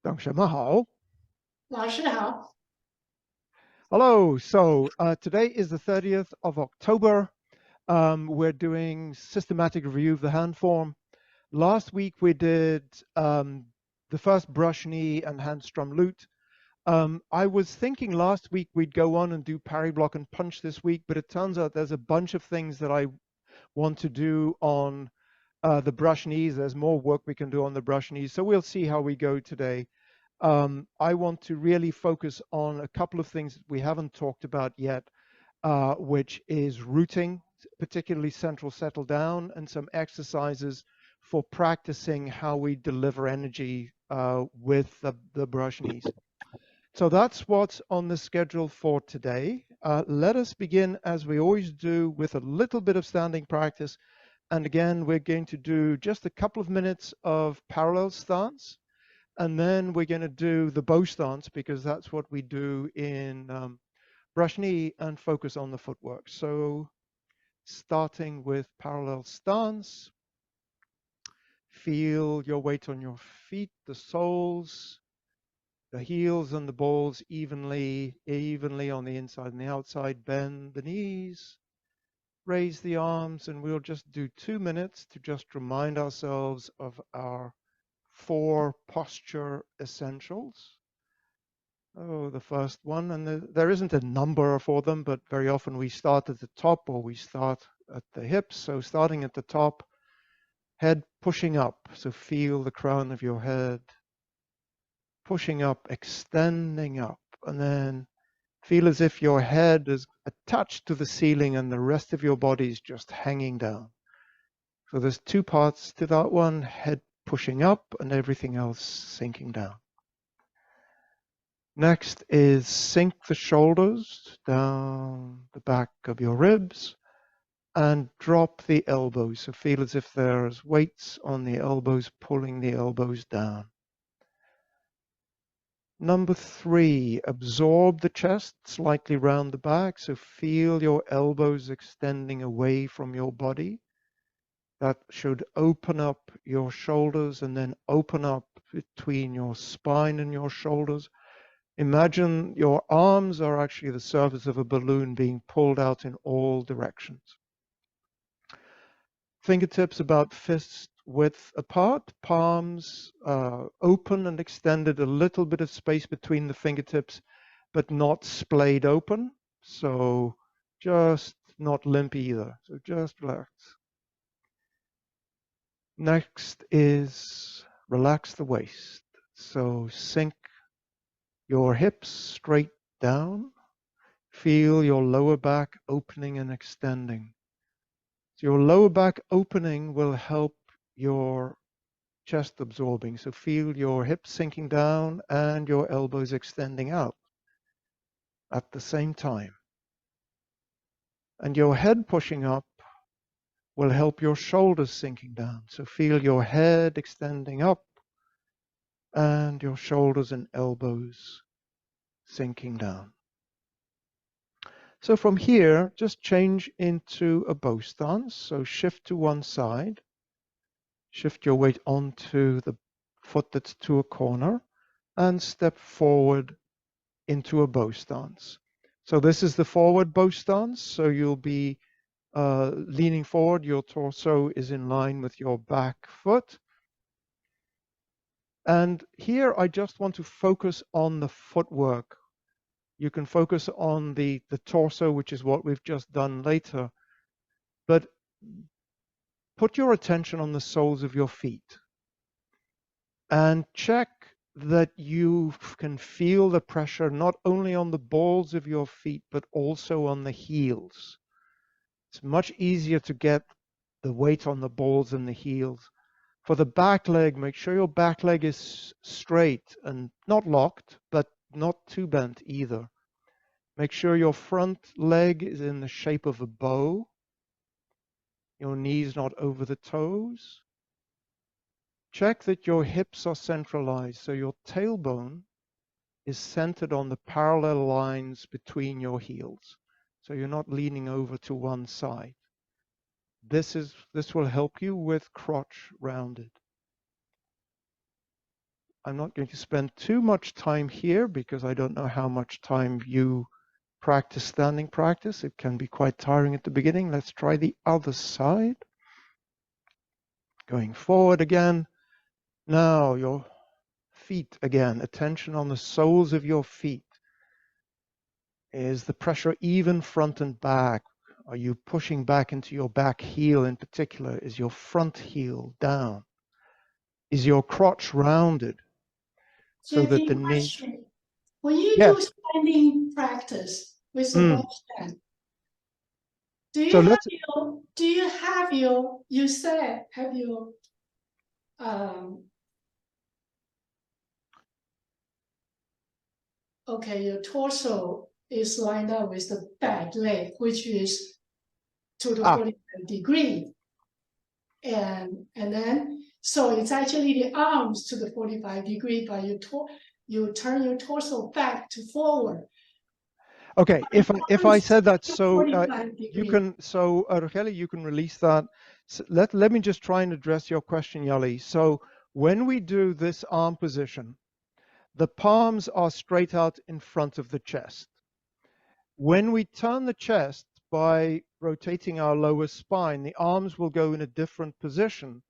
同学们好. 老师好。Hello. So today is the 30th of October. We're doing systematic review of the hand form. Last week we did the first brush knee and hand strum lute. I was thinking last week we'd go on and do parry block and punch this week, but it turns out there's a bunch of things that I want to do on the brush knees. There's more work we can do on the brush knees, so we'll see how we go today. I want to really focus on a couple of things that we haven't talked about yet, which is rooting, particularly central settle down, and some exercises for practicing how we deliver energy with the brush knees. So that's what's on the schedule for today. Let us begin, as we always do, with a little bit of standing practice. And again, we're going to do just a couple of minutes of parallel stance. And then we're going to do the bow stance, because that's what we do in brush knee, and focus on the footwork. So starting with parallel stance, feel your weight on your feet, the soles, the heels and the balls evenly on the inside and the outside. Bend the knees, raise the arms, and we'll just do 2 minutes to just remind ourselves of our 4 posture essentials. Oh, the first one, and there isn't a number for them, but very often we start at the top or we start at the hips. So starting at the top, head pushing up. So feel the crown of your head pushing up, extending up, and then feel as if your head is attached to the ceiling and the rest of your body is just hanging down. So there's 2 parts to that one: head pushing up and everything else sinking down. Next is sink the shoulders down the back of your ribs and drop the elbows. So feel as if there's weights on the elbows, pulling the elbows down. Number 3, absorb the chest slightly round the back. So feel your elbows extending away from your body. That should open up your shoulders and then open up between your spine and your shoulders. Imagine your arms are actually the surface of a balloon being pulled out in all directions. Fingertips about fist width apart, palms open and extended, a little bit of space between the fingertips, but not splayed open. So just not limp either. So just relax. Next is relax the waist. So sink your hips straight down. Feel your lower back opening and extending. So your lower back opening will help your chest absorbing. So feel your hips sinking down and your elbows extending out at the same time. And your head pushing up will help your shoulders sinking down. So feel your head extending up and your shoulders and elbows sinking down. So from here, just change into a bow stance. So shift to one side, shift your weight onto the foot that's to a corner, and step forward into a bow stance. So this is the forward bow stance. So you'll be leaning forward, your torso is in line with your back foot. And here I just want to focus on the footwork. You can focus on the torso, which is what we've just done later. But put your attention on the soles of your feet and check that you can feel the pressure not only on the balls of your feet, but also on the heels. It's much easier to get the weight on the balls and the heels. For the back leg, make sure your back leg is straight and not locked, but not too bent either. Make sure your front leg is in the shape of a bow. Your knees not over the toes. Check that your hips are centralized, so your tailbone is centered on the parallel lines between your heels. So you're not leaning over to one side. This will help you with crotch rounded. I'm not going to spend too much time here because I don't know how much time you practice standing practice. It can be quite tiring at the beginning. Let's try the other side. Going forward again. Now your feet again. Attention on the soles of your feet. Is the pressure even front and back? Are you pushing back into your back heel in particular? Is your front heel down? Is your crotch rounded so that the JP knee? question. When you do Yes. standing practice with the Mm. box stand, So let's. you said, have your, um, okay, your torso is lined up with the back leg, which is to the Ah, 45 degree. And then, so it's actually the arms to the 45 degree, but you turn your torso back to forward. okay. If I said that, so 45 you degree. can. So Rachele, you can release that. So let me just try and address your question, Yali. So when we do this arm position, the palms are straight out in front of the chest. When we turn the chest by rotating our lower spine, the arms will go in a different position,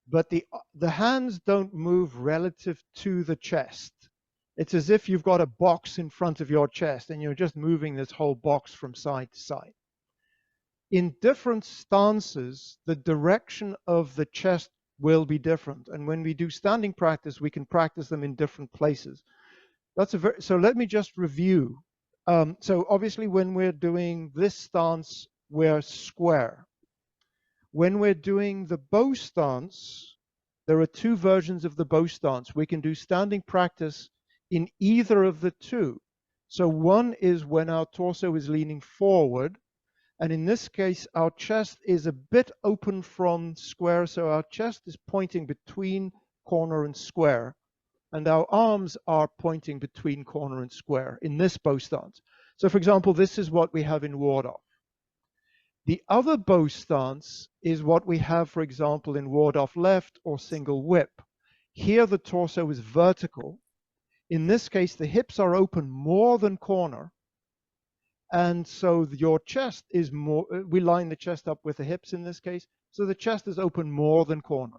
but the hands don't move relative to the chest. It's as if you've got a box in front of your chest and you're just moving this whole box from side to side. In different stances, the direction of the chest will be different. And when we do standing practice, we can practice them in different places. So let me just review. So obviously when we're doing this stance, we're square. When we're doing the bow stance, there are two versions of the bow stance. We can do standing practice in either of the two. So one is when our torso is leaning forward, and in this case, our chest is a bit open from square, so our chest is pointing between corner and square, and our arms are pointing between corner and square in this bow stance. So for example, this is what we have in ward off. The other bow stance is what we have, for example, in ward off left or single whip. Here the torso is vertical. In this case, the hips are open more than corner. And so your chest is more, we line the chest up with the hips in this case. So the chest is open more than corner.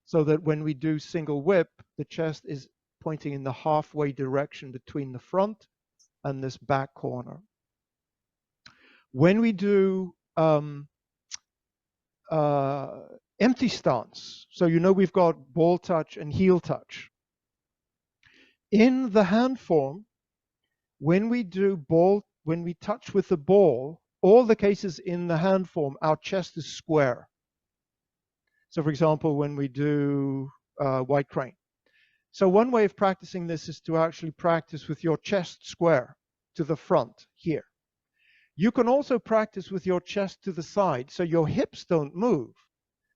So that when we do single whip, the chest is pointing in the halfway direction between the front and this back corner. When we do empty stance, so we've got ball touch and heel touch. In the hand form, when we touch with the ball, all the cases in the hand form, our chest is square. So for example, when we do white crane. So one way of practicing this is to actually practice with your chest square to the front here. You can also practice with your chest to the side, so your hips don't move.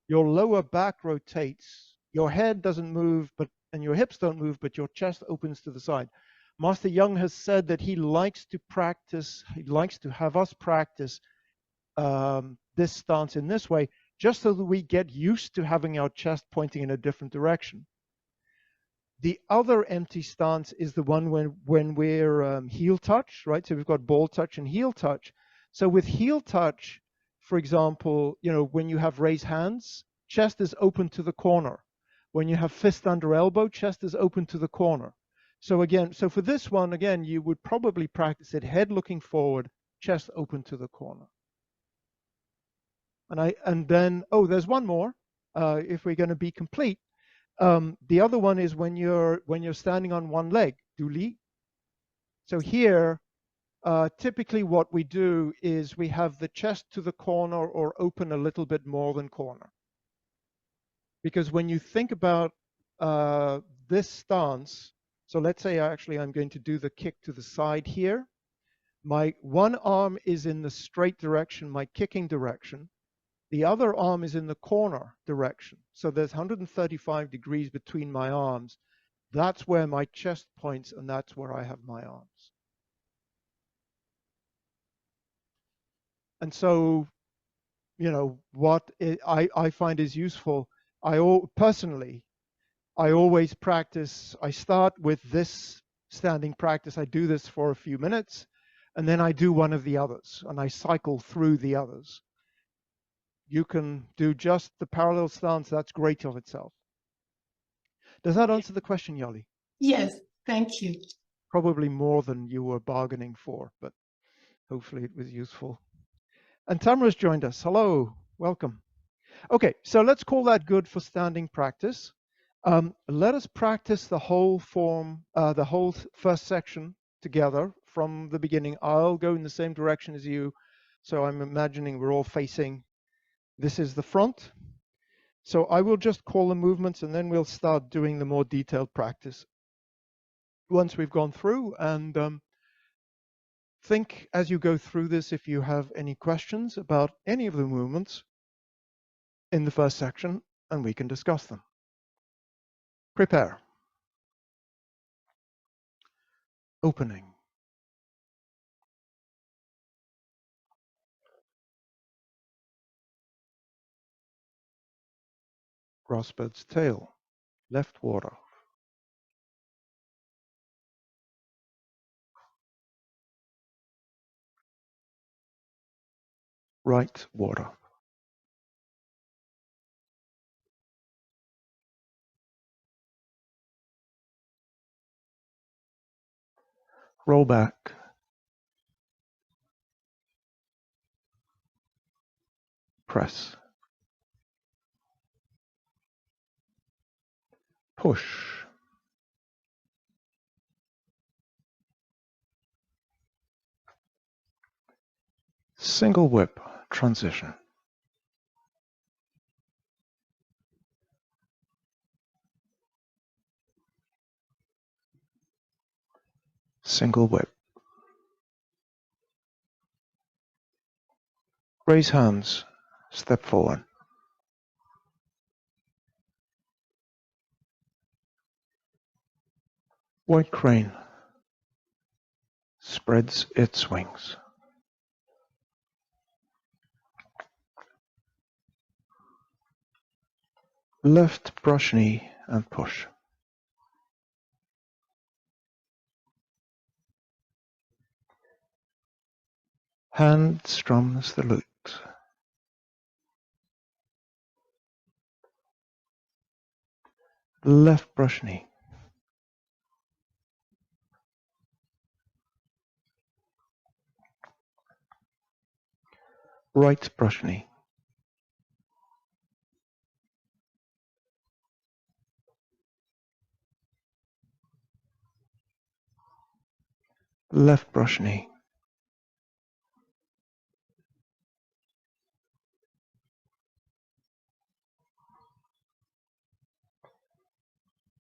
Your lower back rotates, your head doesn't move, and your hips don't move, but your chest opens to the side. Master Young has said that he likes to have us practice this stance in this way, just so that we get used to having our chest pointing in a different direction. The other empty stance is the one when we're heel touch, right? So we've got ball touch and heel touch. So with heel touch, for example, when you have raised hands, chest is open to the corner. When you have fist under elbow, chest is open to the corner. So for this one, again, you would probably practice it head looking forward, chest open to the corner. And then, there's one more, if we're going to be complete. The other one is when you're standing on one leg, duli. So here, typically what we do is we have the chest to the corner or open a little bit more than corner. Because when you think about this stance, so let's say I'm going to do the kick to the side here. My one arm is in the straight direction, my kicking direction. The other arm is in the corner direction. So there's 135 degrees between my arms. That's where my chest points, and that's where I have my arms. And so, what I find is useful, personally, I always practice, I start with this standing practice. I do this for a few minutes, and then I do one of the others, and I cycle through the others. You can do just the parallel stance. That's great of itself. Does that answer the question, Yali? Yes, thank you. Probably more than you were bargaining for, but hopefully it was useful. And Tamara's joined us. Hello, welcome. Okay, so let's call that good for standing practice. Let us practice the whole form, the whole first section together from the beginning. I'll go in the same direction as you. So I'm imagining we're all facing, this is the front. So I will just call the movements and then we'll start doing the more detailed practice once we've gone through. And think as you go through this if you have any questions about any of the movements in the first section, and we can discuss them. Prepare. Opening. Grassbird's tail. Left water. Right water. Roll back. Press. Push. Single whip. Transition. Single whip. Raise hands. Step forward. White crane. Spreads its wings. Left brush knee and push. Hand strums the lute. Left brush knee. Right brush knee. Left brush knee.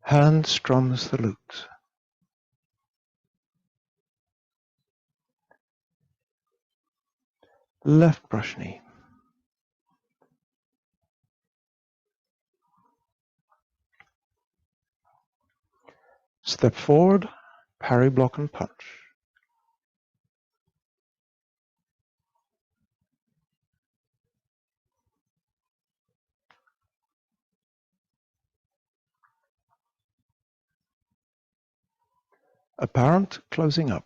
Hand strums the lute. Left brush knee. Step forward, parry, block, and punch. Apparent closing up.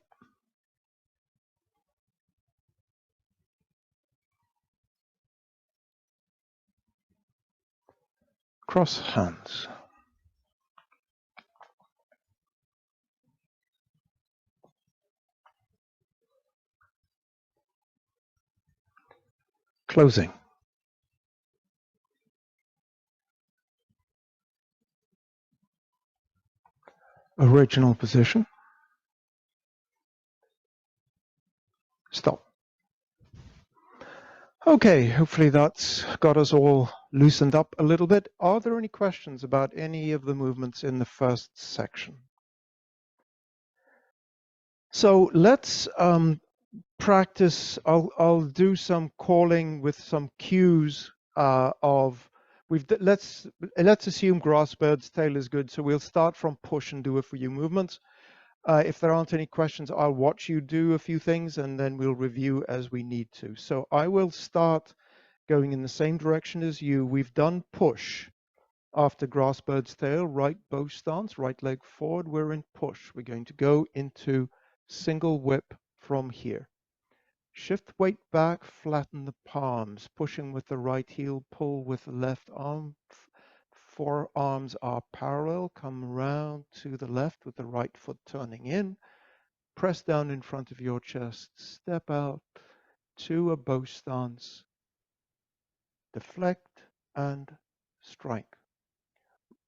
Cross hands. Closing. Original position. Stop. Okay, hopefully that's got us all loosened up a little bit. Are there any questions about any of the movements in the first section? So let's practice. I'll do some calling with some cues of let's assume Grassbird's tail is good. So we'll start from push and do a few movements. If there aren't any questions, I'll watch you do a few things and then we'll review as we need to. So I will start going in the same direction as you. We've done push. After grass bird's tail, right bow stance, right leg forward, we're in push. We're going to go into single whip from here. Shift weight back, flatten the palms, pushing with the right heel, pull with the left arm. Forearms are parallel, come round to the left with the right foot turning in. Press down in front of your chest, step out to a bow stance, deflect and strike.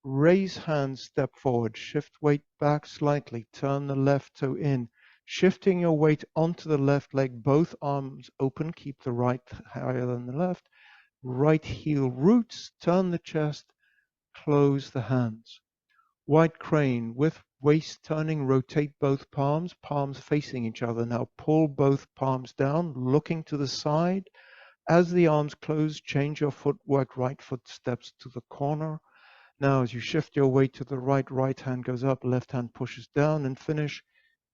Raise hands, step forward, shift weight back slightly, turn the left toe in, shifting your weight onto the left leg, both arms open, keep the right higher than the left. Right heel roots, turn the chest, close the hands. Wide crane with waist turning, rotate both palms, palms facing each other. Now pull both palms down, looking to the side. As the arms close, change your footwork, right foot steps to the corner. Now as you shift your weight to the right, right hand goes up, left hand pushes down, and finish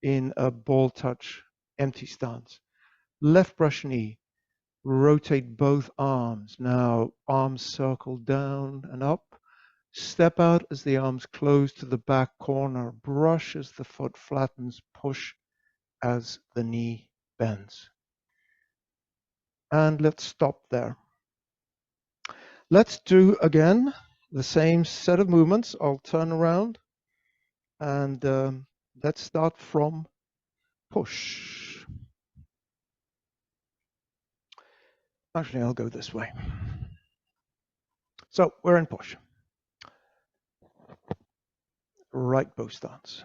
in a ball touch empty stance. Left brush knee, rotate both arms. Now arms circle down and up. Step out as the arms close to the back corner. Brush as the foot flattens. Push as the knee bends. And let's stop there. Let's do again the same set of movements. I'll turn around and let's start from push. Actually, I'll go this way. So we're in push. Right bow stance.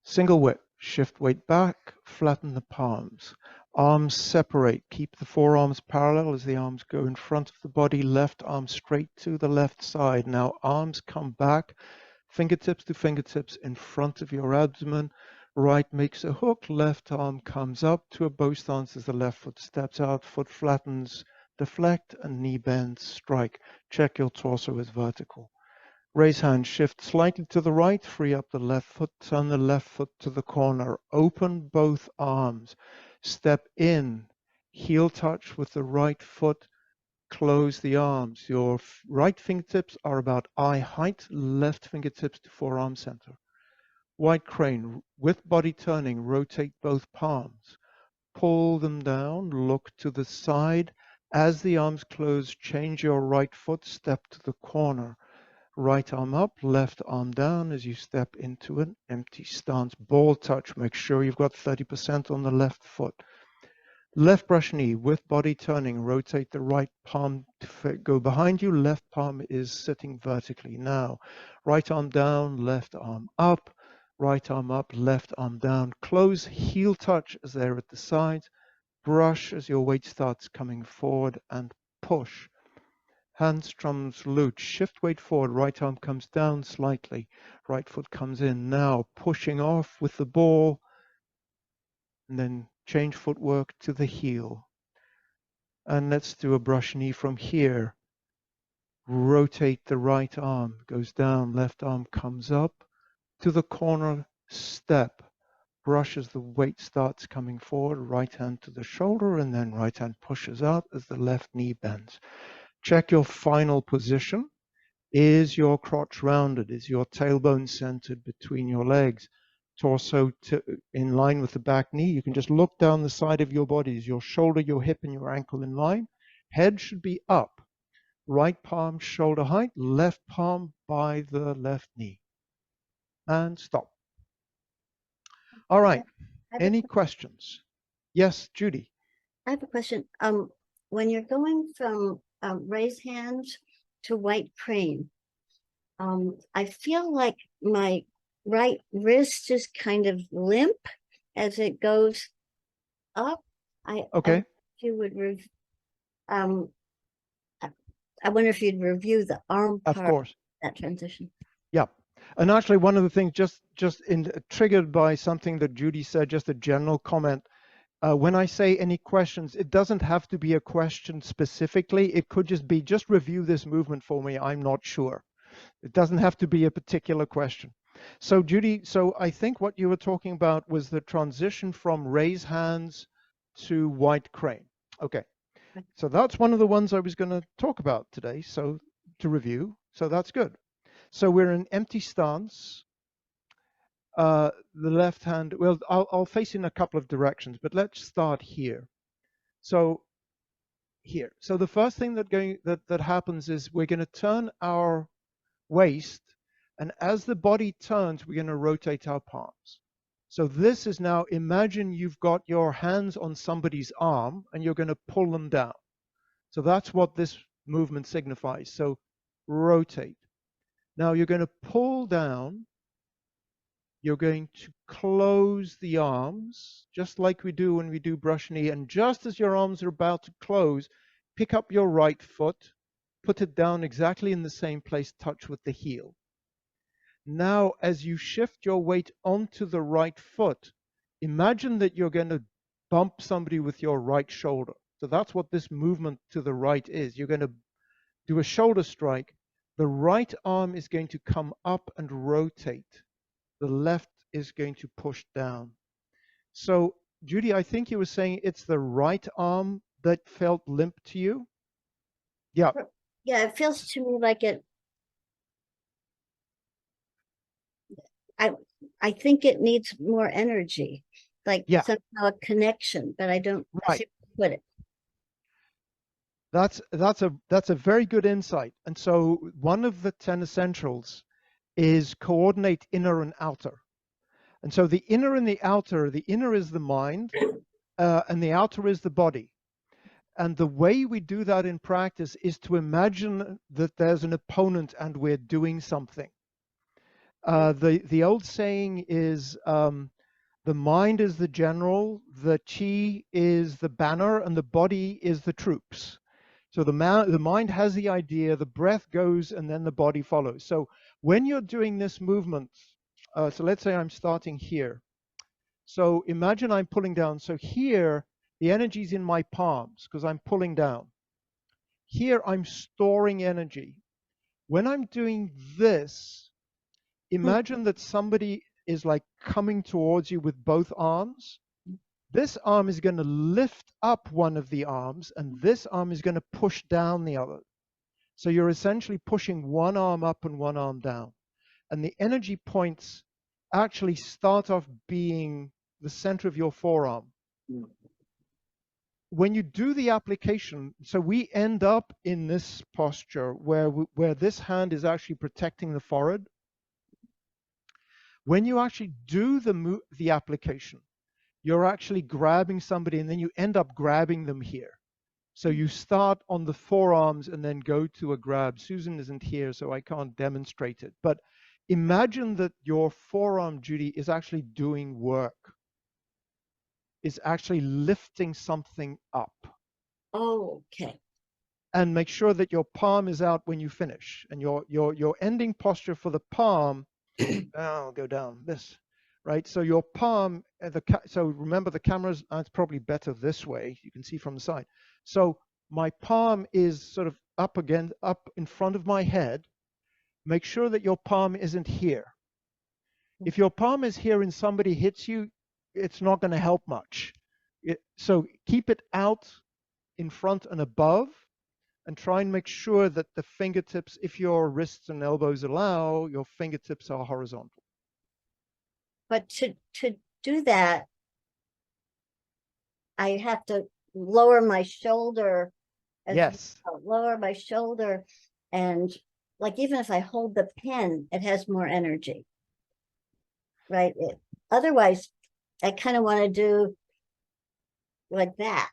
Single whip, shift weight back, flatten the palms. Arms separate, keep the forearms parallel as the arms go in front of the body, left arm straight to the left side. Now arms come back, fingertips to fingertips in front of your abdomen. Right makes a hook, left arm comes up to a bow stance as the left foot steps out, foot flattens, deflect, and knee bends, strike. Check your torso is vertical. Raise hand, shift slightly to the right, free up the left foot, turn the left foot to the corner, open both arms, step in, heel touch with the right foot, close the arms. Your right fingertips are about eye height, left fingertips to forearm center. Wide crane, with body turning, rotate both palms. Pull them down, look to the side. As the arms close, change your right foot, step to the corner. Right arm up, left arm down as you step into an empty stance. Ball touch, make sure you've got 30% on the left foot. Left brush knee with body turning, rotate the right palm to go behind you. Left palm is sitting vertically. Now, right arm down, left arm up, right arm up, left arm down. Close heel touch as they're at the sides. Brush as your weight starts coming forward and push. Handstrums loose, shift weight forward, right arm comes down slightly, right foot comes in. Now pushing off with the ball, and then change footwork to the heel. And let's do a brush knee from here. Rotate the right arm, goes down, left arm comes up to the corner, step. Brush as the weight starts coming forward, right hand to the shoulder, and then right hand pushes out as the left knee bends. Check your final position. Is your crotch rounded? Is your tailbone centered between your legs? Torso in line with the back knee. You can just look down the side of your body. Is your shoulder, your hip, and your ankle in line? Head should be up. Right palm shoulder height, left palm by the left knee. And stop. All right. Any questions? Yes, Judy. I have a question. When you're going from raised hands to white crane, I feel like my right wrist is kind of limp as it goes up. Okay. I wonder if you'd review the arm part Of course. of that transition. Yeah. And actually, one of the things triggered by something that Judy said, just a general comment. When I say any questions, it doesn't have to be a question specifically. It could just be, just review this movement for me. I'm not sure. It doesn't have to be a particular question. So Judy, so I think what you were talking about was the transition from raise hands to white crane. Okay. So that's one of the ones I was going to talk about today. So to review, so that's good. So we're in empty stance. The left hand, well, I'll face in a couple of directions, but let's start here. So here. So the first thing that happens is we're going to turn our waist, and as the body turns, we're going to rotate our palms. So this is now, imagine you've got your hands on somebody's arm and you're going to pull them down. So that's what this movement signifies. So rotate. Now you're going to pull down. You're going to close the arms, just like we do when we do brush knee. And just as your arms are about to close, pick up your right foot, put it down exactly in the same place, touch with the heel. Now, as you shift your weight onto the right foot, imagine that you're going to bump somebody with your right shoulder. So that's what this movement to the right is. You're going to do a shoulder strike. The right arm is going to come up and rotate. The left is going to push down. So, Judy, I think you were saying it's the right arm that felt limp to you? Yeah. Yeah, it feels to me like it. I think it needs more energy, like somehow a connection, but I don't see where to put it. That's a very good insight. And so one of the 10 essentials is coordinate inner and outer. And so the inner and the outer is the mind, and the outer is the body. And the way we do that in practice is to imagine that there's an opponent and we're doing something. The old saying is, the mind is the general, the chi is the banner, and the body is the troops. So the mind has the idea, the breath goes, and then the body follows. So when you're doing this movement, so let's say I'm starting here. So imagine I'm pulling down. So here, the energy's in my palms because I'm pulling down. Here, I'm storing energy. When I'm doing this, imagine that somebody is like coming towards you with both arms. This arm is going to lift up one of the arms, and this arm is going to push down the other. So you're essentially pushing one arm up and one arm down. And the energy points actually start off being the center of your forearm. When you do the application, so we end up in this posture where this hand is actually protecting the forehead. When you actually do the application, you're actually grabbing somebody and then you end up grabbing them here. So you start on the forearms and then go to a grab. Susan isn't here, so I can't demonstrate it. But imagine that your forearm, Judy, is actually doing work, is actually lifting something up. Oh, okay. And make sure that your palm is out when you finish. And your ending posture for the palm, I'll go down this, right? So your palm, so remember the camera's, it's probably better this way. You can see from the side. So my palm is sort of up again, up in front of my head. Make sure that your palm isn't here. If your palm is here and somebody hits you, it's not going to help much. So keep it out in front and above, and try and make sure that the fingertips, if your wrists and elbows allow, your fingertips are horizontal. But to do that, I have to lower my shoulder. Yes. Lower my shoulder, and like even if I hold the pen, it has more energy. Right? Otherwise, I kind of want to do like that,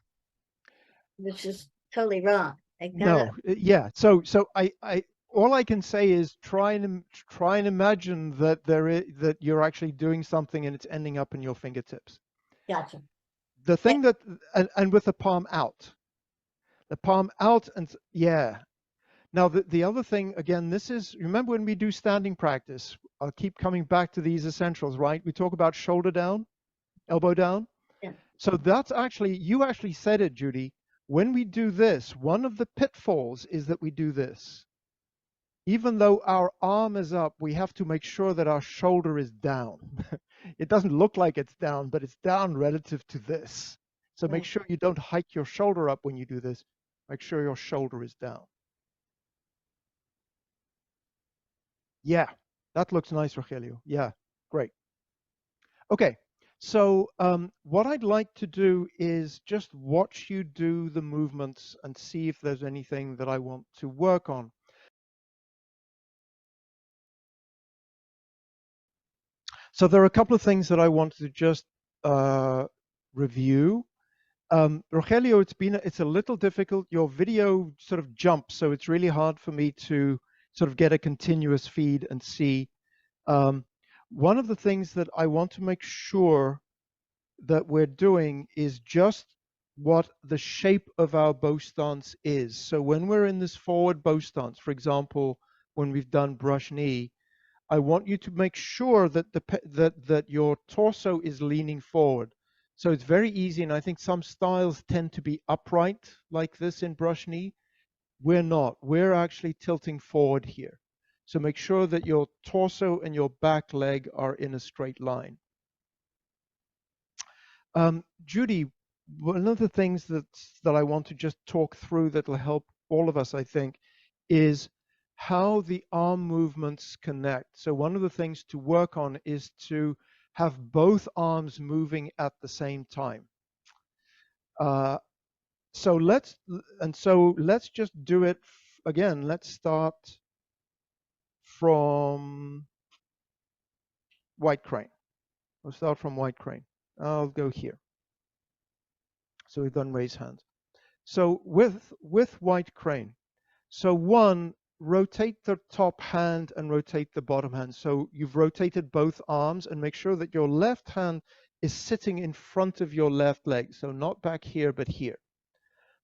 which is totally wrong. No, yeah. So I all I can say is try and imagine that that you're actually doing something and it's ending up in your fingertips. Gotcha. The thing that and with the palm out, and yeah. Now the other thing again, this is, remember when we do standing practice, I'll keep coming back to these essentials, right? We talk about shoulder down, elbow down. Yeah. So that's actually, you actually said it, Judy. When we do this, one of the pitfalls is that we do this. Even though our arm is up, we have to make sure that our shoulder is down. It doesn't look like it's down, but it's down relative to this. So make sure you don't hike your shoulder up when you do this. Make sure your shoulder is down. Yeah, that looks nice, Rogelio. Yeah, great. Okay, so what I'd like to do is just watch you do the movements and see if there's anything that I want to work on. So there are a couple of things that I want to just review. Rogelio, it's a little difficult. Your video sort of jumps, so it's really hard for me to sort of get a continuous feed and see. One of the things that I want to make sure that we're doing is just what the shape of our bow stance is. So when we're in this forward bow stance, for example, when we've done brush knee, I want you to make sure that that your torso is leaning forward. So it's very easy, and I think some styles tend to be upright like this in brush knee. We're not. We're actually tilting forward here. So make sure that your torso and your back leg are in a straight line. Judy, one of the things that I want to just talk through that will help all of us, I think, is how the arm movements connect. So one of the things to work on is to have both arms moving at the same time. So let's just do it again. Let's start from white crane. We'll start from white crane. I'll go here. So we've done raise hands. So with white crane, so one, rotate the top hand and rotate the bottom hand. So you've rotated both arms and make sure that your left hand is sitting in front of your left leg. So not back here, but here.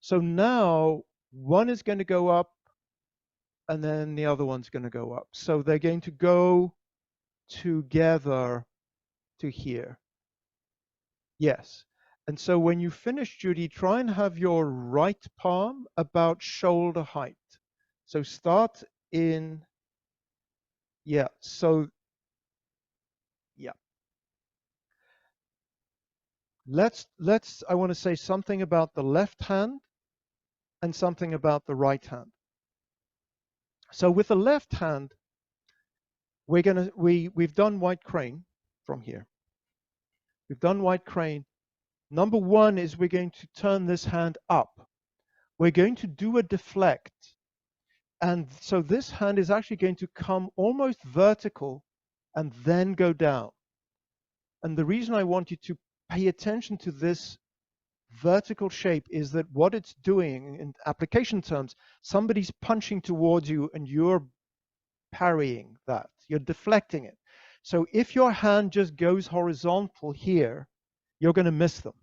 So now one is going to go up and then the other one's going to go up. So they're going to go together to here. Yes. And so when you finish, Judy, try and have your right palm about shoulder height. So start in, yeah, so, yeah. I want to say something about the left hand and something about the right hand. So with the left hand, we've done white crane from here. We've done white crane. Number one is we're going to turn this hand up. We're going to do a deflect. And so this hand is actually going to come almost vertical and then go down. And the reason I want you to pay attention to this vertical shape is that what it's doing in application terms, somebody's punching towards you and you're parrying that. You're deflecting it. So if your hand just goes horizontal here, you're going to miss them,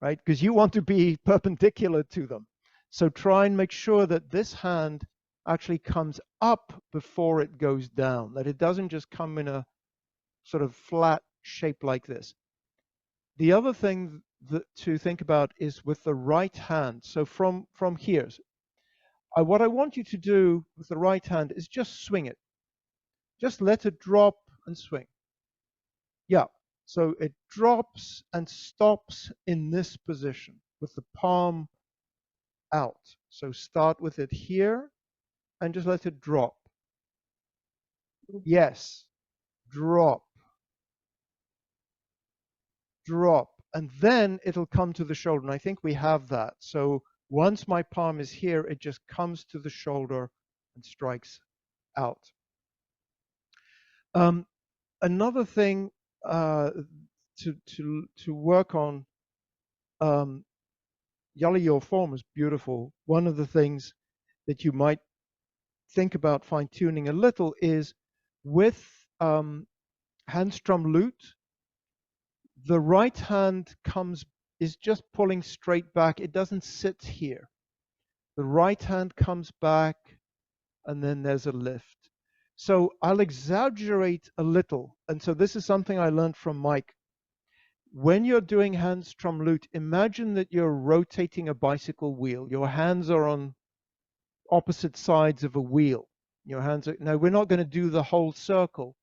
right? Because you want to be perpendicular to them. So try and make sure that this hand actually comes up before it goes down, that it doesn't just come in a sort of flat shape like this. The other thing to think about is with the right hand. So from here, what I want you to do with the right hand is just swing it. Just let it drop and swing. Yeah, so it drops and stops in this position with the palm out. So start with it here and just let it drop. Yes, drop, drop, and then it'll come to the shoulder. And I think we have that. So once my palm is here, it just comes to the shoulder and strikes out. Another thing to work on, Yali, your form is beautiful. One of the things that you might think about fine-tuning a little is with handstrom lute, the right hand is just pulling straight back. It doesn't sit here. The right hand comes back and then there's a lift. So I'll exaggerate a little. And so this is something I learned from Mike. When you're doing handstrom lute, imagine that you're rotating a bicycle wheel. Your hands are on opposite sides of a wheel. Your hands are, now we're not going to do the whole circle,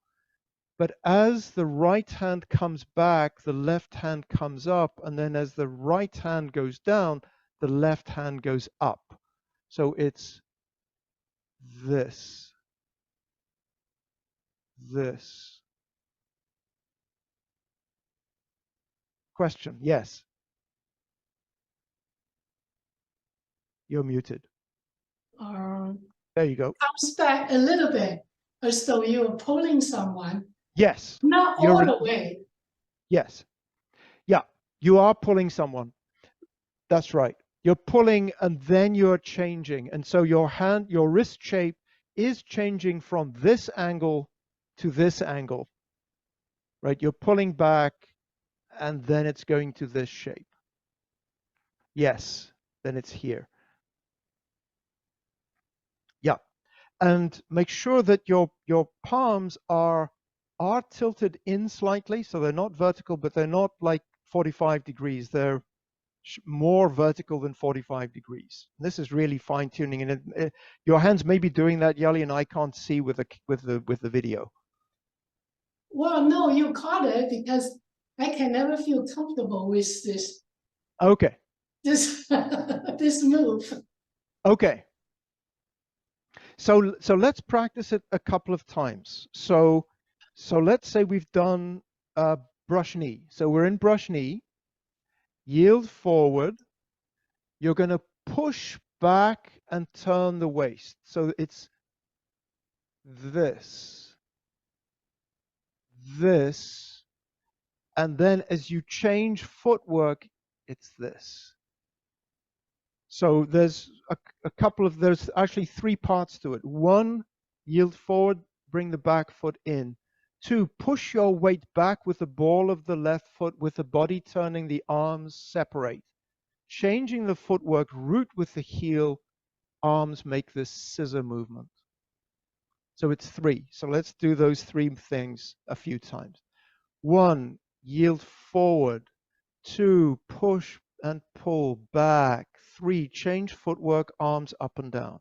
but as the right hand comes back, the left hand comes up, and then as the right hand goes down, the left hand goes up. So it's this. this. Question, yes. You're muted. There you go. Comes back a little bit as though you're pulling someone, Yes. not all the way. Yes. Yeah, you are pulling someone. That's right. You're pulling and then you're changing. And so your wrist shape is changing from this angle to this angle, right? You're pulling back and then it's going to this shape. Yes, then it's here. Yeah, and make sure that your palms are tilted in slightly, so they're not vertical, but they're not like 45 degrees. They're more vertical than 45 degrees. This is really fine tuning, and your hands may be doing that, Yali, and I can't see with the video. Well, no, you caught it because I can never feel comfortable with this. Okay. This move. Okay. So let's practice it a couple of times. So let's say we've done brush knee. So we're in brush knee. Yield forward. You're going to push back and turn the waist. So it's this, and then as you change footwork, it's this. So there's there's actually 3 parts to it. 1, yield forward, bring the back foot in. 2, push your weight back with the ball of the left foot with the body turning, the arms separate. Changing the footwork, root with the heel, arms make this scissor movement. So it's 3. So let's do those 3 things a few times. 1, yield forward. 2, push and pull back. 3, change footwork, arms up and down.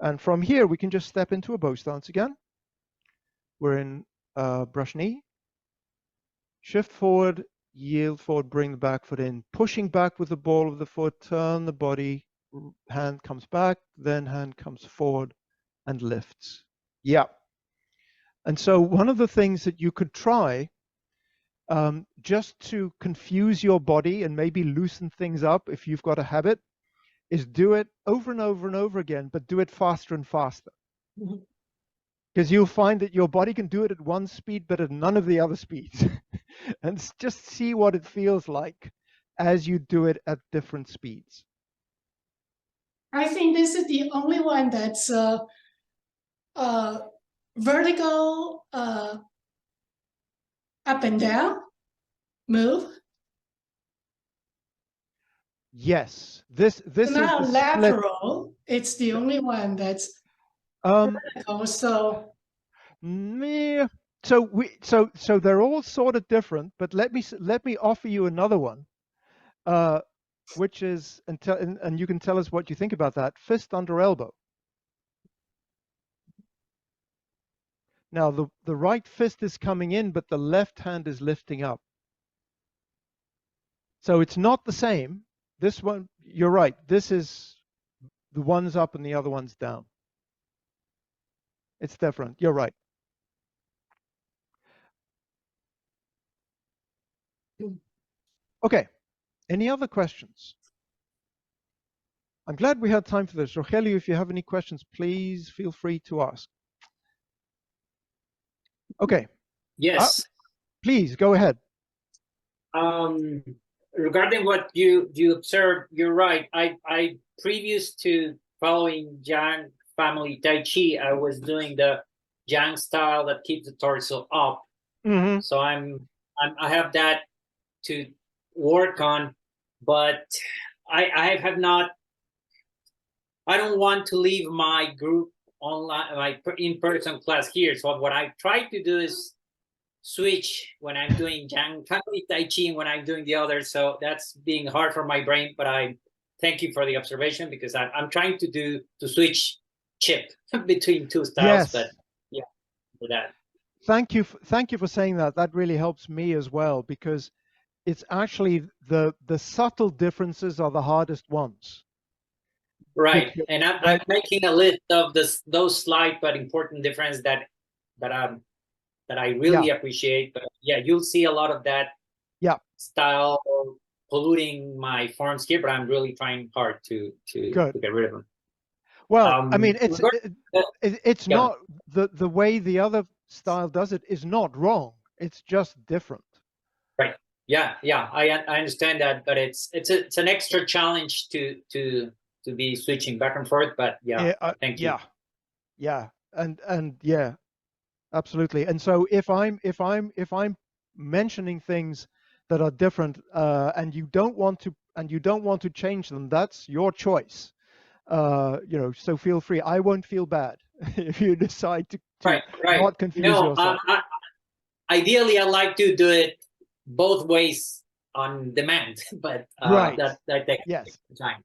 And from here, we can just step into a bow stance again. We're in brush knee. Shift forward, yield forward, bring the back foot in. Pushing back with the ball of the foot, turn the body, hand comes back, then hand comes forward and lifts. Yeah. And so one of the things that you could try just to confuse your body and maybe loosen things up if you've got a habit, is do it over and over and over again, but do it faster and faster. Because you'll find that your body can do it at one speed, but at none of the other speeds. And just see what it feels like as you do it at different speeds. I think this is the only one that's vertical up and down move. Yes, this is now the lateral. Split. It's the only one that's vertical. So so they're all sort of different. But let me offer you another one, which is and you can tell us what you think about that. Fist under elbow. Now the right fist is coming in, but the left hand is lifting up. So it's not the same. This one, you're right. This is the one's up and the other one's down. It's different. You're right. Okay. Any other questions? I'm glad we had time for this. Rogelio, if you have any questions, please feel free to ask. Okay. Yes. Please go ahead. Regarding what you observed, you're right. I previous to following Yang family Tai Chi, I was doing the Yang style that keeps the torso up. Mm-hmm. So I have that to work on, but I have not. I don't want to leave my group online, my in-person class here. So what I try to do is switch when I'm doing Yang family Tai Chi and when I'm doing the other. So that's being hard for my brain, but I thank you for the observation because I'm trying to switch chip between 2 styles. Yes. But yeah, for that. Thank you for saying that. That really helps me as well, because it's actually the subtle differences are the hardest ones. Right, and I'm making a list of those slight but important differences that that I really appreciate. But yeah, you'll see a lot of that style polluting my forms here, but I'm really trying hard to get rid of them. Well, I mean, it's yeah. not the way the other style does it is not wrong. It's just different. Right. Yeah. Yeah. I understand that, but it's an extra challenge to be switching back and forth. But yeah, thank you. Yeah. And yeah, absolutely. And so if I'm mentioning things that are different, and you don't want to change them, that's your choice. You know, so feel free. I won't feel bad if you decide to right. not confuse yourself. Ideally, I like to do it both ways on demand, but that takes time.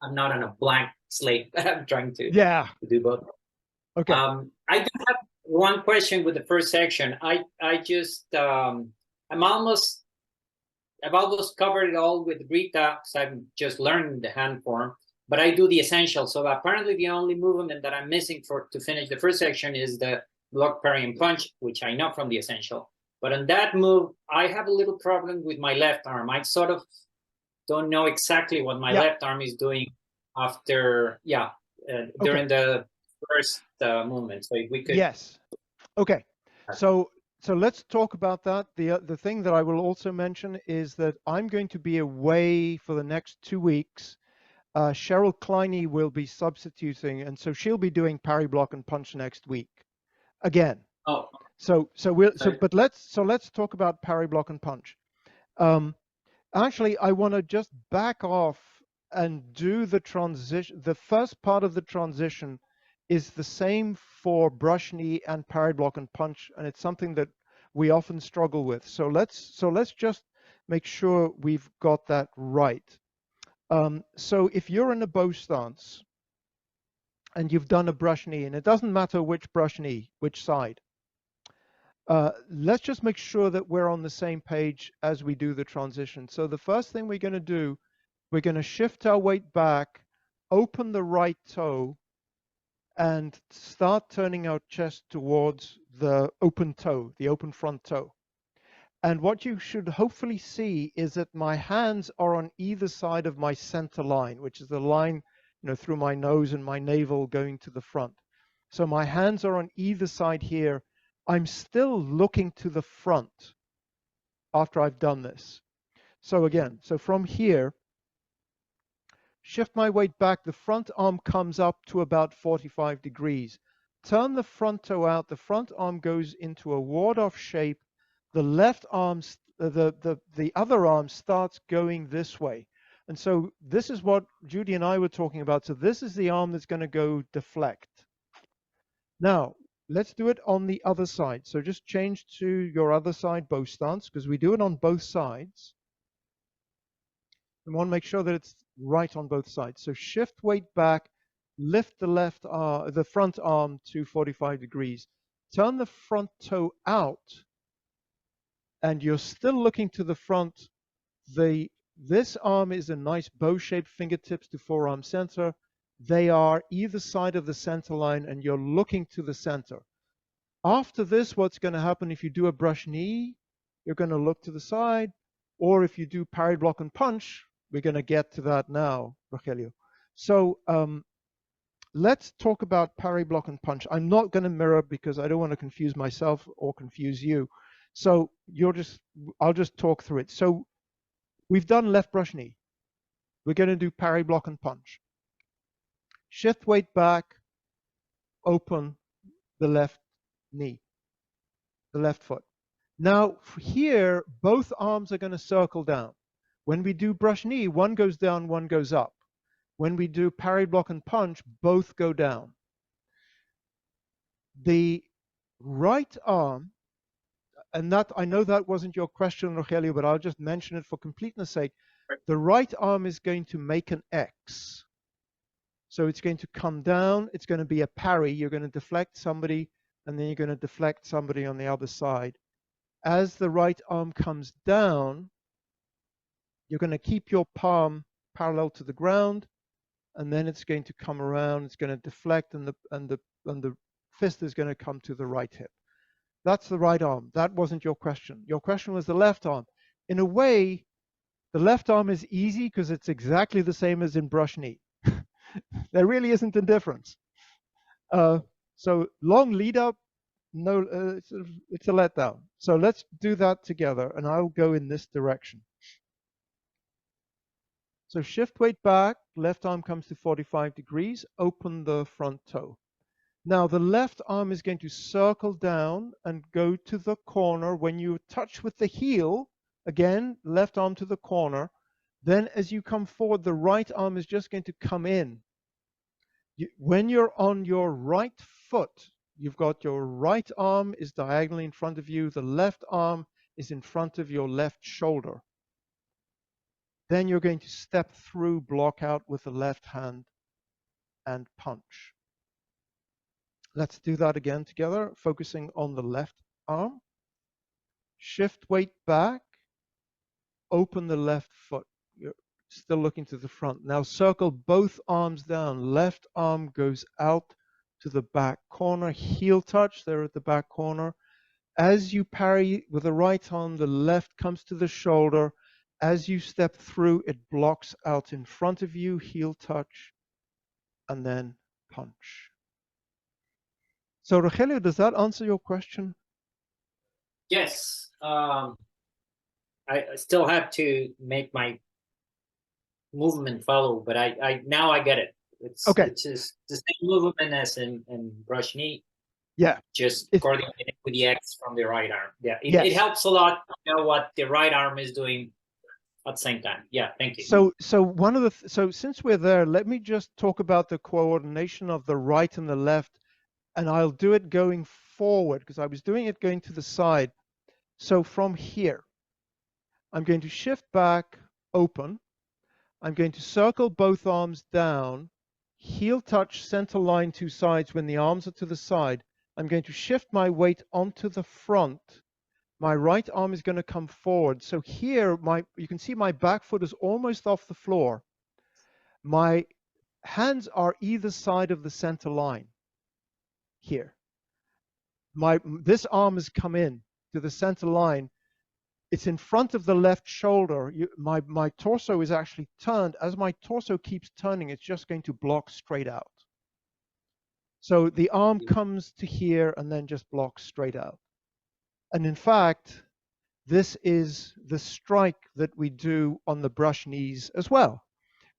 I'm not on a blank slate. I'm trying to do both. Okay. I do have one question with the first section. I've almost covered it all with Rita, because I'm just learning the hand form, but I do the essential. So apparently the only movement that I'm missing to finish the first section is the block, parry, and punch, which I know from the essential. But on that move, I have a little problem with my left arm. I sort of don't know exactly what my left arm is doing after, during the first movement. So if we could. Yes. Okay. So let's talk about that. The thing that I will also mention is that I'm going to be away for the next 2 weeks. Cheryl Kleine will be substituting, and so she'll be doing parry, block, and punch next week again. Oh. But let's talk about parry, block, and punch. Actually, I want to just back off and do the transition. The first part of the transition is the same for brush knee and parry, block, and punch, and it's something that we often struggle with. So let's just make sure we've got that right. So if you're in a bow stance and you've done a brush knee, and it doesn't matter which brush knee, which side, let's just make sure that we're on the same page as we do the transition. So the first thing we're going to do, we're going to shift our weight back, open the right toe, and start turning our chest towards the open toe, the open front toe. And what you should hopefully see is that my hands are on either side of my center line, which is the line, you know, through my nose and my navel going to the front. So my hands are on either side here. I'm still looking to the front after I've done this. So again, so from here, shift my weight back. The front arm comes up to about 45 degrees. Turn the front toe out. The front arm goes into a ward-off shape. The left arm, the other arm starts going this way. And so this is what Judy and I were talking about. So this is the arm that's going to go deflect. Now, let's do it on the other side. So just change to your other side bow stance, because we do it on both sides. We want to make sure that it's right on both sides. So shift weight back, lift the front arm to 45 degrees. Turn the front toe out, and you're still looking to the front. This arm is a nice bow-shaped, fingertips to forearm center. They are either side of the center line, and you're looking to the center. After this, what's going to happen if you do a brush knee, you're going to look to the side, or if you do parry, block, and punch, we're going to get to that now, Rogelio. So let's talk about parry, block, and punch. I'm not going to mirror because I don't want to confuse myself or confuse you. So I'll just talk through it. So we've done left brush knee. We're going to do parry, block, and punch. Shift weight back, open the left knee, the left foot. Now here, both arms are going to circle down. When we do brush knee, one goes down, one goes up. When we do parry, block, and punch, both go down. The right arm, and that I know that wasn't your question, Rogelio, but I'll just mention it for completeness sake. The right arm is going to make an X. So it's going to come down. It's going to be a parry. You're going to deflect somebody, and then you're going to deflect somebody on the other side. As the right arm comes down, you're going to keep your palm parallel to the ground, and then it's going to come around. It's going to deflect, and the fist is going to come to the right hip. that's the right arm. That wasn't your question. Your question was the left arm. In a way, the left arm is easy because it's exactly the same as in brush knee. There really isn't a difference. So long lead up, no, it's a letdown. So let's do that together, and I'll go in this direction. So shift weight back, left arm comes to 45 degrees, open the front toe. Now the left arm is going to circle down and go to the corner. When you touch with the heel, again, left arm to the corner. Then as you come forward, the right arm is just going to come in. When you're on your right foot, you've got your right arm is diagonally in front of you. The left arm is in front of your left shoulder. Then you're going to step through, block out with the left hand, and punch. Let's do that again together, focusing on the left arm. Shift weight back, open the left foot. You're still looking to the front. Now circle both arms down. Left arm goes out to the back corner, heel touch there at the back corner. As you parry with the right arm, the left comes to the shoulder. As you step through, it blocks out in front of you, heel touch, and then punch. So Rogelio, does that answer your question? Yes. I still have to make my movement follow, but I now I get it. It's okay. It's just the same movement as in brush knee. Yeah. Just coordinating with the X from the right arm. Yeah. Yes. It helps a lot to know what the right arm is doing at the same time. Yeah, thank you. So one of the so since we're there, let me just talk about the coordination of the right and the left, and I'll do it going forward because I was doing it going to the side. So from here, I'm going to shift back, open. I'm going to circle both arms down, heel touch center line two sides when the arms are to the side. I'm going to shift my weight onto the front. My right arm is going to come forward. So here, you can see my back foot is almost off the floor. My hands are either side of the center line here. This arm has come in to the center line. It's in front of the left shoulder. My torso is actually turned. As my torso keeps turning, it's just going to block straight out. So the arm comes to here and then just blocks straight out. And in fact, this is the strike that we do on the brush knees as well.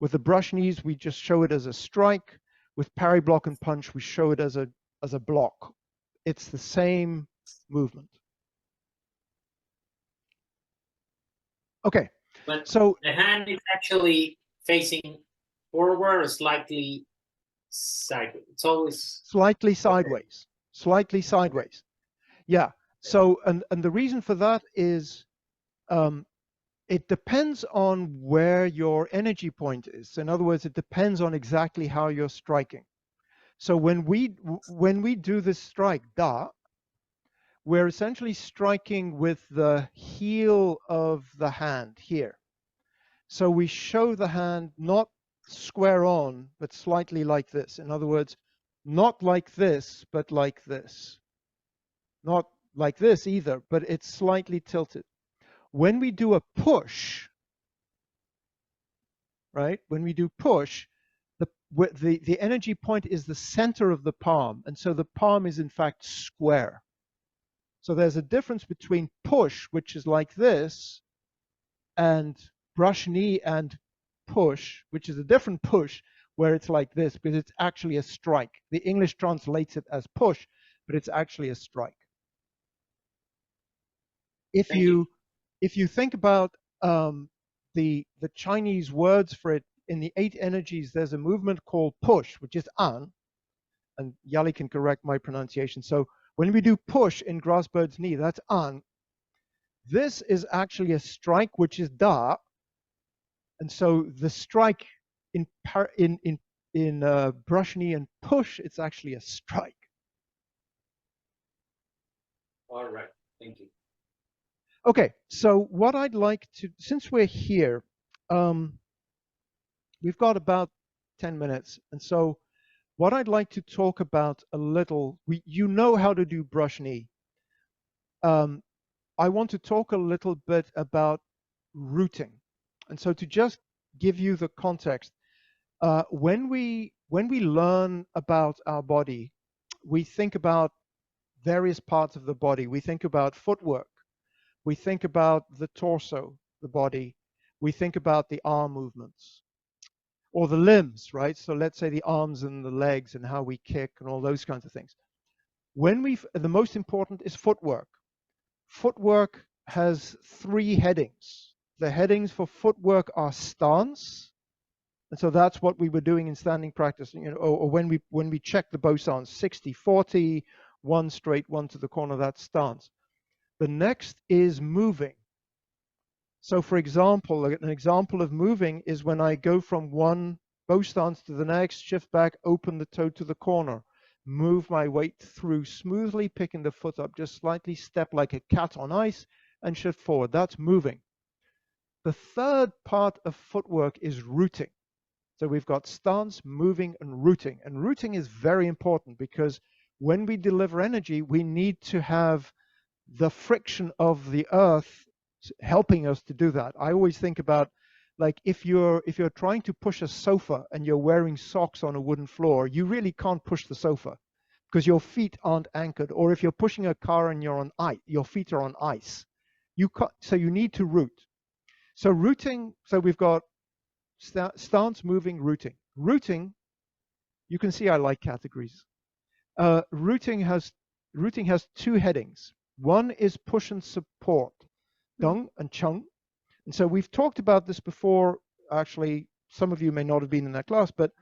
With the brush knees, we just show it as a strike. With parry, block, and punch, we show it as a block. It's the same movement. Okay, but so the hand is actually facing forward or slightly sideways. It's always slightly sideways. Slightly sideways. Yeah. So, and the reason for that is it depends on where your energy point is. In other words, it depends on exactly how you're striking. So when we do this strike, da, we're essentially striking with the heel of the hand here. So we show the hand not square on, but slightly like this. In other words, not like this, but like this. Not like this either, but it's slightly tilted. When we do a push, right? When we do push, the energy point is the center of the palm, and so the palm is in fact square. So there's a difference between push, which is like this, and brush knee and push, which is a different push, where it's like this, because it's actually a strike. The English translates it as push, but it's actually a strike. If you think about the Chinese words for it, in the 8 energies, there's a movement called push, which is an, and Yali can correct my pronunciation. So when we do push in grassbird's knee, that's an. This is actually a strike, which is da, and so the strike in brush knee and push, it's actually a strike. all right. Thank you. Okay, so what I'd like to, since we're here, we've got about 10 minutes, and so what I'd like to talk about a little, you know how to do brush knee. I want to talk a little bit about rooting. And so to just give you the context, when we learn about our body, we think about various parts of the body. We think about footwork. We think about the torso, the body. We think about the arm movements or the limbs, right? So let's say the arms and the legs and how we kick and all those kinds of things. The most important is footwork. Footwork has 3 headings. The headings for footwork are stance, and so that's what we were doing in standing practice, or when we check the bow stance, 60-40, 1 straight, 1 to the corner, that's stance. The next is moving. So for example, an example of moving is when I go from one bow stance to the next, shift back, open the toe to the corner, move my weight through smoothly, picking the foot up just slightly, step like a cat on ice, and shift forward. That's moving. The third part of footwork is rooting. So we've got stance, moving, and rooting. And rooting is very important because when we deliver energy, we need to have the friction of the earth helping us to do that. I always think about, like, if you're trying to push a sofa and you're wearing socks on a wooden floor, you really can't push the sofa because your feet aren't anchored. Or if you're pushing a car and you're on ice, your feet are on ice. So you need to root. So rooting, so we've got stance, moving, rooting. Rooting, you can see I like categories. Rooting has 2 headings. One is push and support, dong and chung. And so we've talked about this before. Actually, some of you may not have been in that class, but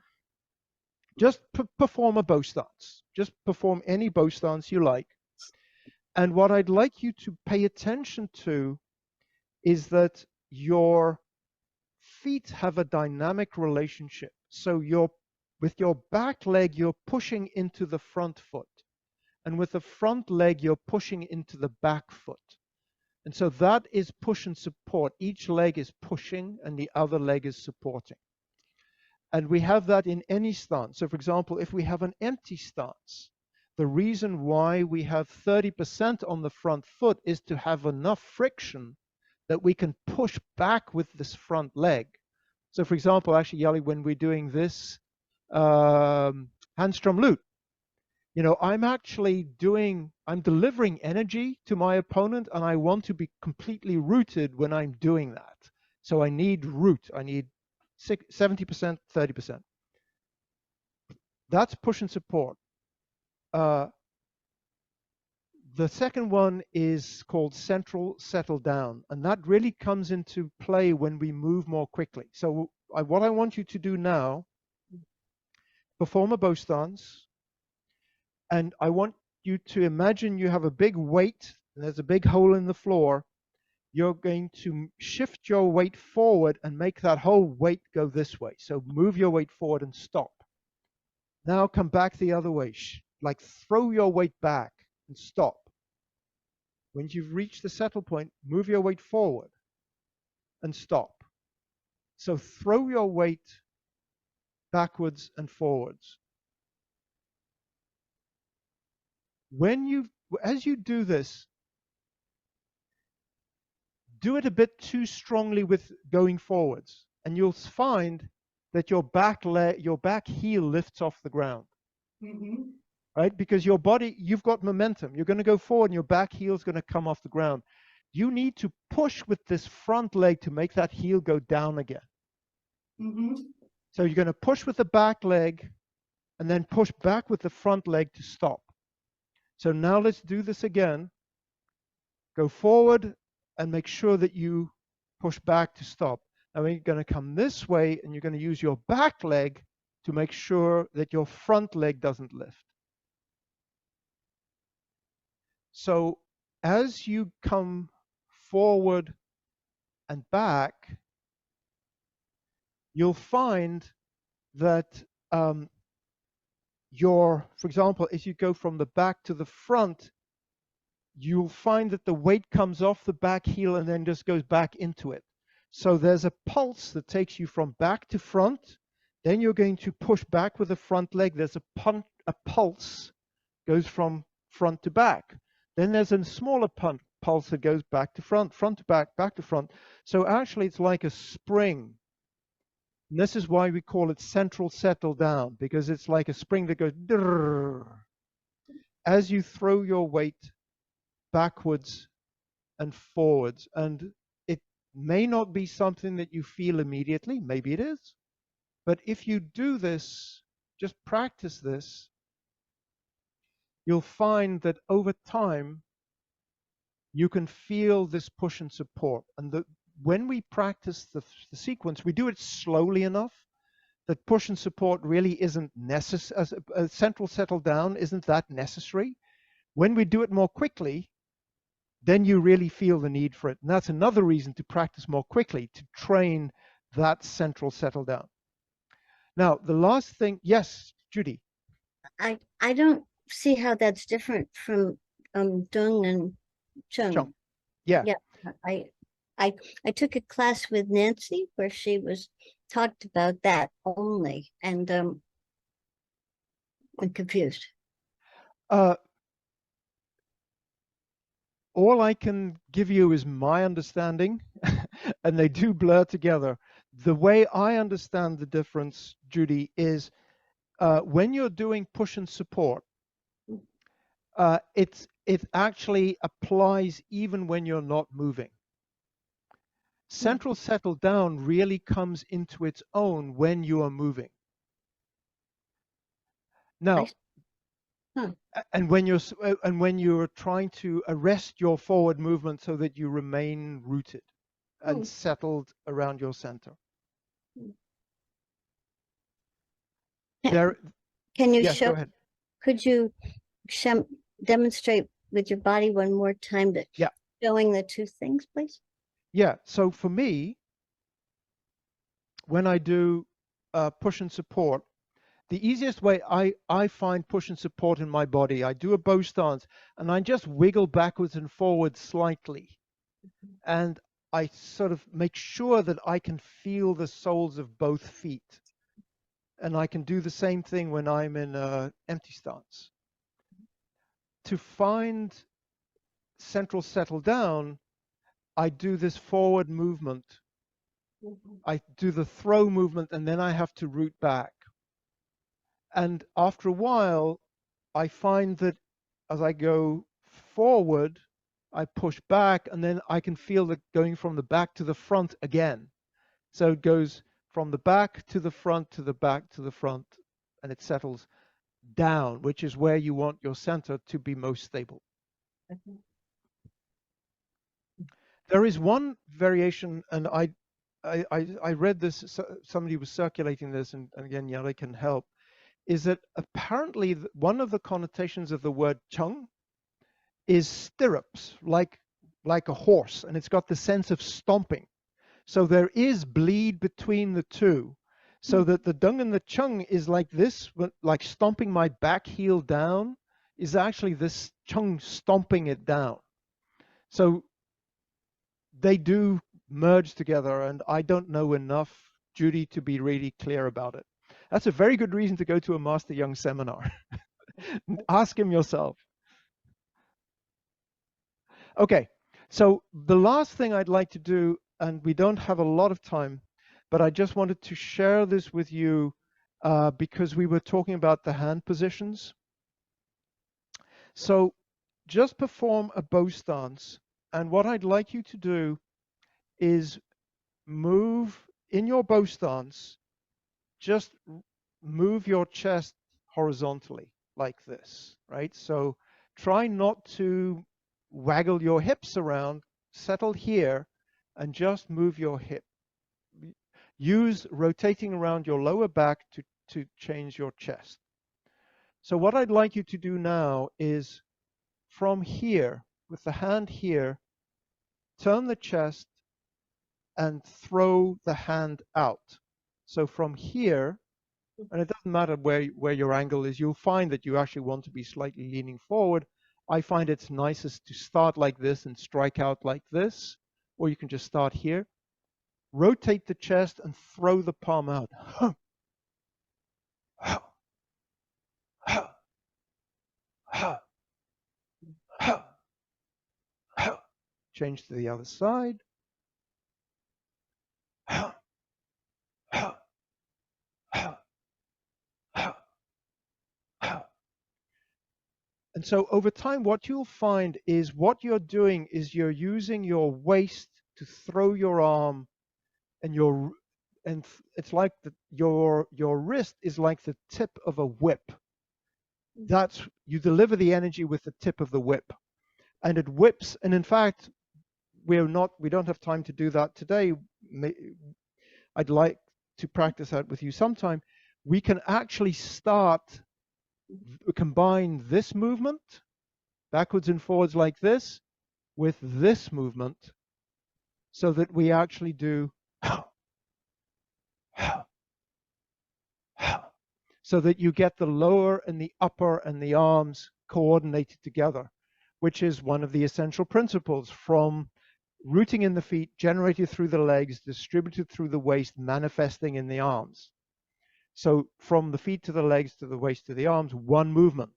just perform a bow stance. Just perform any bow stance you like. And what I'd like you to pay attention to is that your feet have a dynamic relationship. So with your back leg, you're pushing into the front foot. And with the front leg, you're pushing into the back foot. And so that is push and support. Each leg is pushing and the other leg is supporting. And we have that in any stance. So for example, if we have an empty stance, the reason why we have 30% on the front foot is to have enough friction that we can push back with this front leg. So for example, actually, Yali, when we're doing this handstrom lute, I'm delivering energy to my opponent, and I want to be completely rooted when I'm doing that. So I need root. I need 70%, 30%. That's push and support. The second one is called central settle down, and that really comes into play when we move more quickly. So what I want you to do now, perform a bow stance, and I want you to imagine you have a big weight, and there's a big hole in the floor. You're going to shift your weight forward and make that whole weight go this way. So move your weight forward and stop. Now come back the other way, like throw your weight back and stop. When you've reached the settle point, move your weight forward and stop. So throw your weight backwards and forwards. As you do this, do it a bit too strongly with going forwards, and you'll find that your back heel lifts off the ground. Right? Because your body, you've got momentum. You're going to go forward and your back heel is going to come off the ground. You need to push with this front leg to make that heel go down again. So you're going to push with the back leg and then push back with the front leg to stop. So now let's do this again. Go forward and make sure that you push back to stop. Now you're going to come this way and you're going to use your back leg to make sure that your front leg doesn't lift. So as you come forward and back, you'll find that for example, as you go from the back to the front, you'll find that the weight comes off the back heel and then just goes back into it. So there's a pulse that takes you from back to front. Then you're going to push back with the front leg. There's a pulse, goes from front to back. Then there's a smaller pulse that goes back to front, front to back, back to front. So actually it's like a spring. And this is why we call it central settle down, because it's like a spring that goes drrrr. As you throw your weight backwards and forwards. And it may not be something that you feel immediately, maybe it is. But if you do this, just practice this, you'll find that over time, you can feel this push and support. And when we practice the sequence, we do it slowly enough that push and support really isn't necessary. A central settle down isn't that necessary. When we do it more quickly, then you really feel the need for it. And that's another reason to practice more quickly, to train that central settle down. Now, the last thing, yes, Judy. I don't see how that's different from Dung and Chung. Yeah. Yeah. I took a class with Nancy where she talked about that only, and I'm confused. All I can give you is my understanding, and they do blur together. The way I understand the difference, Judy, is when you're doing push and support, it actually applies even when you're not moving. Central settle down really comes into its own when you are moving. Now, and when you're trying to arrest your forward movement so that you remain rooted and settled around your center. Can you yes, show? go ahead. Could you demonstrate with your body one more time that showing the two things, please? Yeah. So for me, when I do push and support, the easiest way I find push and support in my body, I do a bow stance and I just wiggle backwards and forwards slightly. And I sort of make sure that I can feel the soles of both feet. And I can do the same thing when I'm in empty stance. To find central settle down, I do this forward movement. I do the throw movement and then I have to root back. And after a while, I find that as I go forward, I push back and then I can feel it going from the back to the front again. So it goes from the back to the front to the back to the front, and it settles down, which is where you want your center to be most stable. There is one variation, and I read this, somebody was circulating this, and again, Yara can help, is that apparently one of the connotations of the word chung is stirrups, like a horse, and it's got the sense of stomping. So there is bleed between the two, so that the dung and the chung is like this, like stomping my back heel down, is actually this chung stomping it down. So they do merge together, and I don't know enough, Judy, to be really clear about it. That's a very good reason to go to a Master Young seminar. Ask him yourself. Okay, so the last thing I'd like to do, and we don't have a lot of time, but I just wanted to share this with you because we were talking about the hand positions. So just perform a bow stance, and what I'd like you to do is move in your bow stance, just move your chest horizontally like this, right? So try not to waggle your hips around, settle here, and just move your hip. Use rotating around your lower back to change your chest. So what I'd like you to do now is from here, with the hand here, turn the chest and throw the hand out. So from here, and it doesn't matter where your angle is, you'll find that you actually want to be slightly leaning forward. I find it's nicest to start like this and strike out like this, or you can just start here. Rotate the chest and throw the palm out. change to the other side. And so over time, what you'll find is what you're doing is you're using your waist to throw your arm, and it's like your wrist is like the tip of a whip. That's, you deliver the energy with the tip of the whip, and it whips. And in fact, we don't have time to do that today. I'd like to practice that with you sometime. We can actually combine this movement, backwards and forwards like this, with this movement, so that we actually do so that you get the lower and the upper and the arms coordinated together, which is one of the essential principles from rooting in the feet, generated through the legs, distributed through the waist, manifesting in the arms. So from the feet to the legs to the waist to the arms, one movement.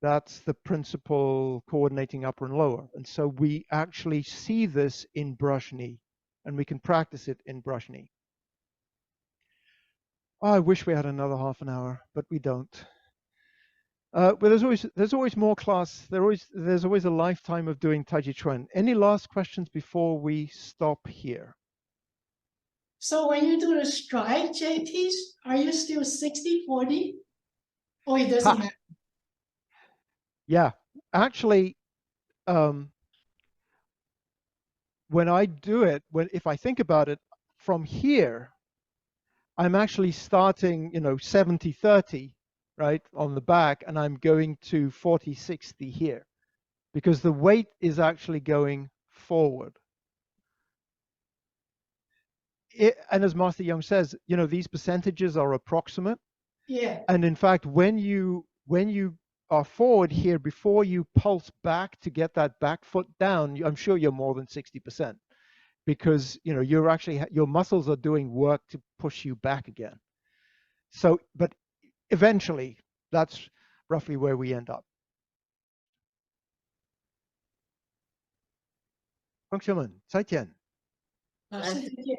That's the principle coordinating upper and lower. And so we actually see this in brush knee, and we can practice it in brush knee. Oh, I wish we had another half an hour, but we don't. But there's always more class. There's always a lifetime of doing Tai Chi Chuan. Any last questions before we stop here? So when you do the strike, JPs, are you still 60-40? Or it doesn't matter? Yeah, actually, when I do it, if I think about it from here, I'm actually starting, 70-30, right, on the back, and I'm going to 40-60 here, because the weight is actually going forward. And as Master Young says, these percentages are approximate. Yeah. And in fact, when you are forward here, before you pulse back to get that back foot down, I'm sure you're more than 60%, because you're actually, your muscles are doing work to push you back again. So, but eventually, that's roughly where we end up. 同学们，再见。老师再见。